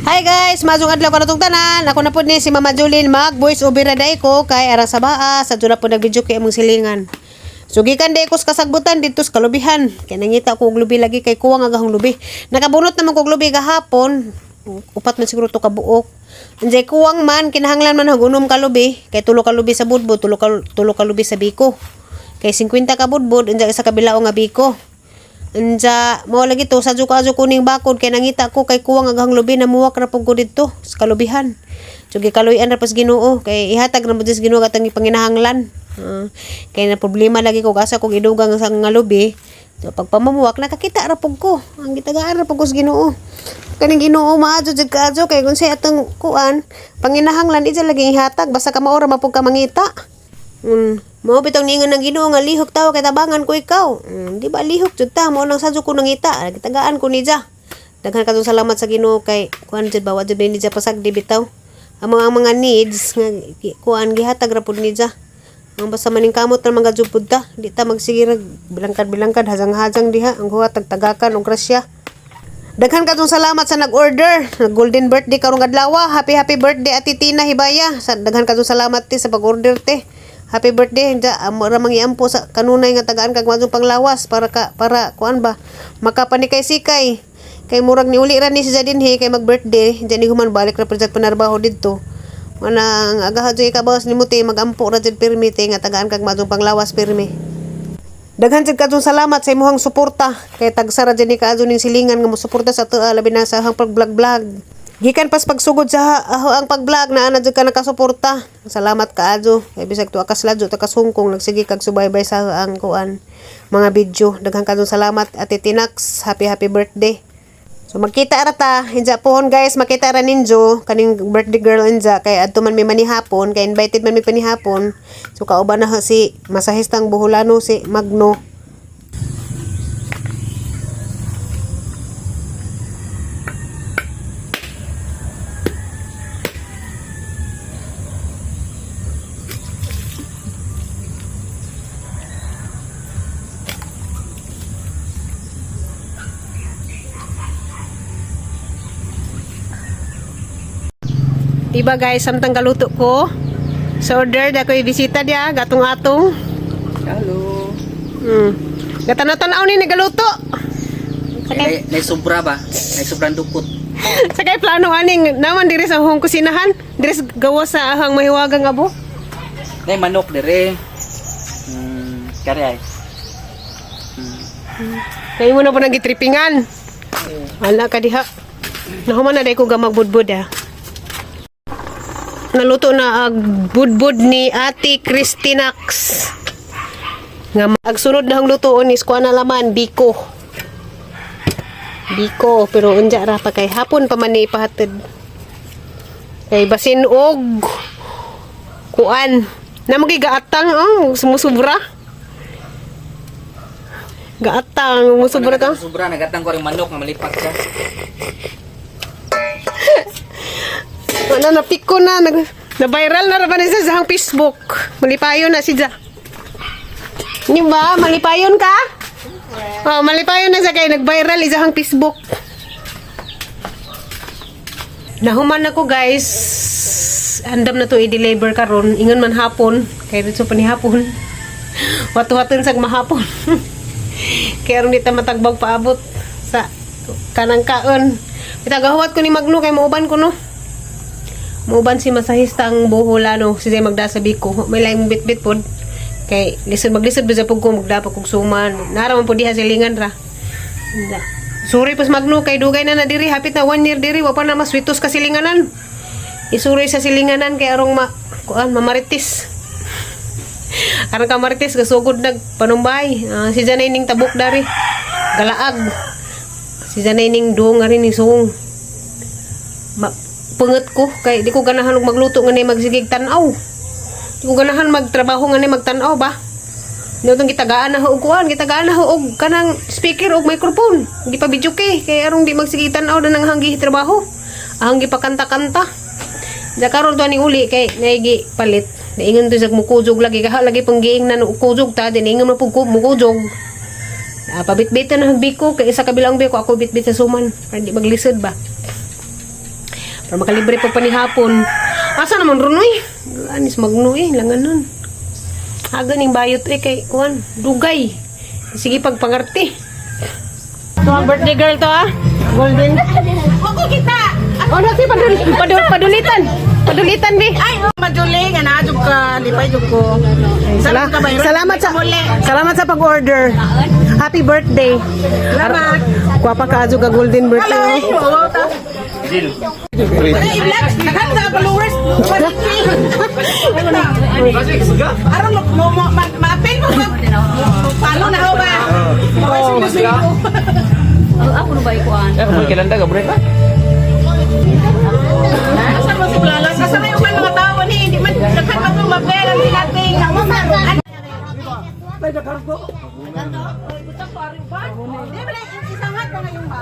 Hi guys, mazong adlaw kanatong tanan. Ako na pud ni si Mama Julin mag voice over day ko kay ara sa baa sa jud na pud nag-video kay among silingan. So gikan day ko sa kasagbutan dito sa kalubihan. Kay nangita ko og lubi lagi kay kuwang agahong lubi. Nakabunot naman kog lubi gahapon. Upat man siguro to ka buok. Anjay kuwang man kinahanglan man hagunom ka lubi kay tulo ka lubi sa budbud, tulo ka lubi sa biko. Kay 50 ka budbud anjay sa kabilao nga biko. Anja mo lagi to sa juka kuning bakod kay nangita ko kay kuwang aghang lubi na muwak ra pug ko didto sa kalubihan. So gikaluyan ra pas Ginoo kay ihatag ra mo dis Ginoo katang ipanginahanglan. Kay na problema lagi ko asa kog idugang sa nga lubi. So pagpamamuwak nakakita ra pug ko. Ang gitagaan ra pug ko sa Ginoo. Kaning Ginoo maadyo jud kaadyo kay kun say atong kuan panginahanglan ija lagi ihatag basta ka maora mapug ka mangita. Mao bitong ningon ng Ginoo nga lihok tawo kay tabangan ko ikaw. Di ba lihok jud ta mo nang sadyo ko nangita, gitagaan ko ni ja. Daghan kadtong salamat sa Ginoo kay kuan jud bawa jud ni ja pasagdi bitaw. Ang mga needs nga kuan gihatag ra pud ni ja. Ang basta maning kamot ra mga jud pud ta, di ta magsige bilangkad hajang-hajang diha ang huwat tagakan og grasya. Daghan kadtong salamat sa nag-order. Golden birthday karong adlaw. Happy birthday Ati Tina Hibaya. Daghan kadtong salamat ti sa pag-order te. Happy birthday ja amo ra mangiampo sa kanunay nga tagaan kag madung panglawas para kuan ba makapanikay sikay kay murag ni uli ra ni si dinhi kay mag-birthday diyan ni human balik ra pud panarbaho didto manang agaha jud ikabawas ni muti magampo ra jud pirmi te nga tagaan kag madung panglawas pirmi. Daghan jud kadtong salamat sa imong suporta kay tagsara jud ni kaadto ning silingan nga mosuporta sa tua labi na sa hang pag-vlog. Gikan pas pagsugod sa ang pag-vlog na ana jud ka nakasuporta. Salamat kaadto. Kay bisag tuwa ka sladyo ta kasungkong nagsige kag subaybay sa ang kuan mga video. Daghang kadtong salamat Ate Tinax. Happy birthday. So magkita ra ta inja pohon guys, makita ra ninyo kaning birthday girl inja kay adto man mi manihapon kay invited man mi panihapon. So kauban na si masahistang Buholano si Magno. Diba guys, samtang kaluto ko sa order da ko ibisita dia gatong atong. Hello. Gatanaw ni galuto. Sakay nay sobra ba? Nay sobrang dukot. Sakay plano aning naman diri sa hong kusinahan, diri sa gawa sa ahang mahiwagang abo. Nay manok dire. Kare ay. Kay mo na po nagitripingan. Wala ka diha. Nahuman na day ko gamagbudbud ah. Naluto na ag budbud ni Ate Christinax. Nga agsunod na ang lutoon is kuha na laman biko. Biko pero unja ra pa kay hapon pa man ni ipahatid. Kay basin og kuan. Namagi gaatang sumusubra. Gaatang musubra ka. Sobra nagatang ko ring manok nga malipat ka. Wala na piko na viral na raban sa sahang Facebook. Malipayon na siya. Ni ba malipayon ka? Oh, malipayon na sa kay nag-viral isang Facebook. Nahuman ako guys. Andam na to i-deliver karon. Ingon man hapon kay dito pa ni hapon. Watu-watun sag mahapon. Kaya ron dito matagbag paabot sa kanang kaon. Itagahuwat ko ni Magno kay mauban ko no. Mauban si masahista ang Buholano si Zay magdasabi ko may laing bit-bit pod kay maglisod ba sa pug ko magdapat kog suman naraman po diha silingan ra. Sorry pas Magno kay dugay na diri hapit na 1 year diri wa pa na maswitos ka silinganan. Isuri sa silinganan kay arong mamaritis. Arang ka maritis gasugod nag panumbay. Si Janay ning tabok dari galaag. Si Janay ning duong ari ni sung. Punget ko kay di ko ganahan og magluto nga ni magsigig tan-aw. Di ko ganahan magtrabaho nga ni magtan-aw ba. Nitong gitagaan na og kuan, gitagaan na og kanang speaker og microphone. Di pa video kay arong di magsigig tan-aw na nang hanggi trabaho. Ahang gipakanta-kanta. Da karon to ni uli kay naigi palit. Naingon to sa mukujog lagi kaha lagi panggiing na kujog ta din ingon na pug mukujog. Pabitbitan na biko kay isa kabilang biko ako bitbit sa suman para di maglisod ba. Para makalibre pa panihapon. Asa naman ron oy? Anis magno langan nun. Haga ning bayot kay kuan, dugay. Sige pagpangarte. So, birthday girl to Golden. Ako kita. Oh, nasi padulitan. Padulitan bi. Ay, maduli nga na jud ka, lipay jud ko. Salamat sa pag-order. Happy birthday. Salamat. Kuwapa ka ajo ka golden birthday. Wow ta. Ay, i-vlog. Naghan sa followers. Aron mo ma-apel mo. Follow na ho ba? Ako na ba ikuan? Kailan ka break ba? Asa mo si Blalas? Asa na yung mga tao ni hindi man naghan pa ng mapel ang nating. Di ba isangat ka ngayon ba?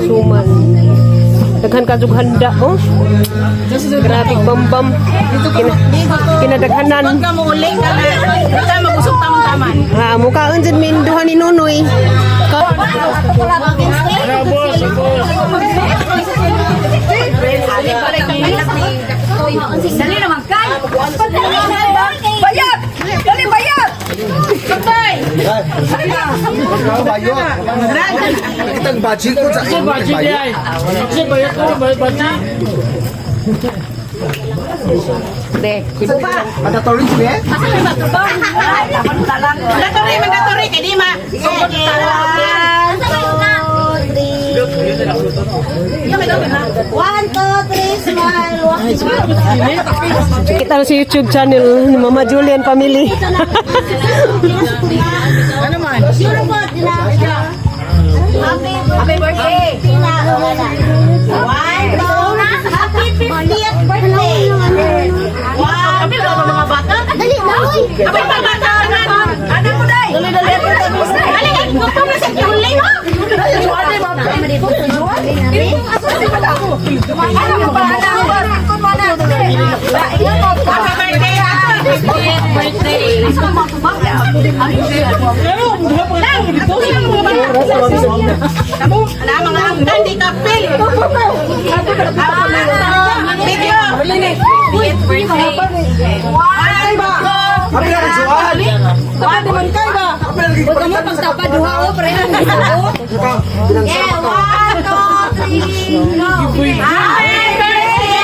Suman. Daghan ka jug handa oh. Grabe bambam. Kinadaghanan. Huwag ka mo uli ka na. Huwag ka mag-usok tamang-taman. Mukhaan dyan min duha ni Nonoy. Dali naman kay. Bayad! Dali bayad! Sabay! Itang budget ko sa budget. Mandatory sila eh? Mandatory, kay di ma. Kita sa YouTube channel ni Mama Julian Family. Happy birthday! Happy 50th birthday! Wow! Happy ba mga bata? Dali na oy. Happy ba bata? Anak mo day! Dali! Dali! Gusto mo sa Julie mo? Ano mo ba? Happy birthday! Happy birthday! Ano mga hanggan di kapil? Video! Happy birthday! Kami na nagsuhan! Happy birthday ba? Huwag mo pagtapad duha o parehan na o. Yeah, 1, 2, 3, go! Happy birthday!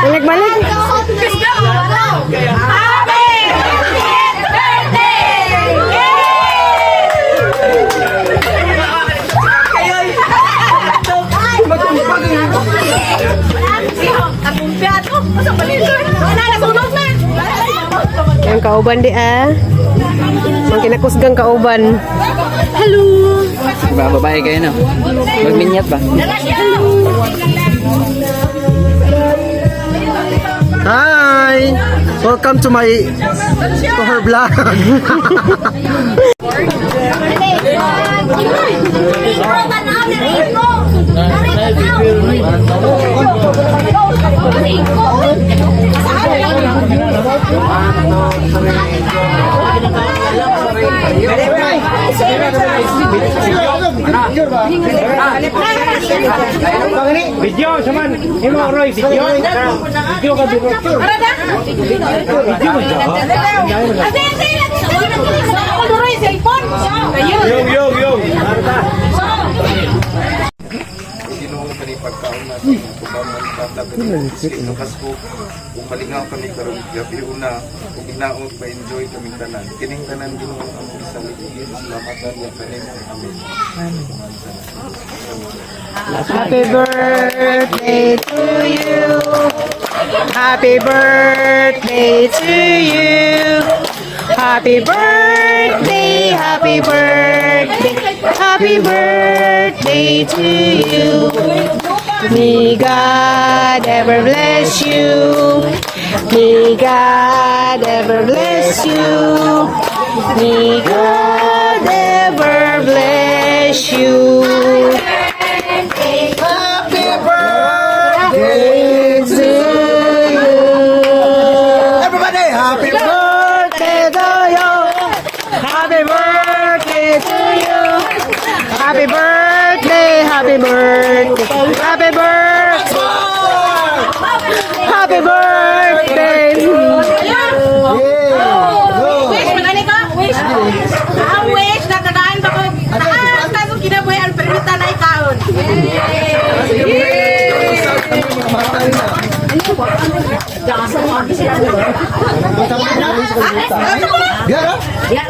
Balik-balik. Happy Yang kauban di Ang kinakusgang kauban. Hello. Babae kayo na. Magminyat ba? Hi! Welcome to her vlog. Video saman, imo Roy video. Video ka dito. Yo. Kung malingaw kami karon gabi una kung inaot pa enjoy kami tanan kining tanan Ginoo ang isaligid salamatan ya kanimo amen. Happy birthday to you. Happy birthday to you. Happy birthday, happy birthday, happy birthday to you. May God ever bless you. May God ever bless you. May God ever bless you. Happy birthday to you! Everybody, happy birthday to you! Happy birthday to you. Happy birthday, happy birthday, happy birthday, happy birthday. Wish, magani ka? Wish. Wish, nagkakain ba ko? Taas na kung kinabuhi ang permita na ikaon. Biar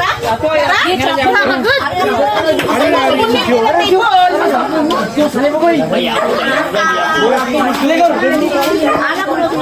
Anak ko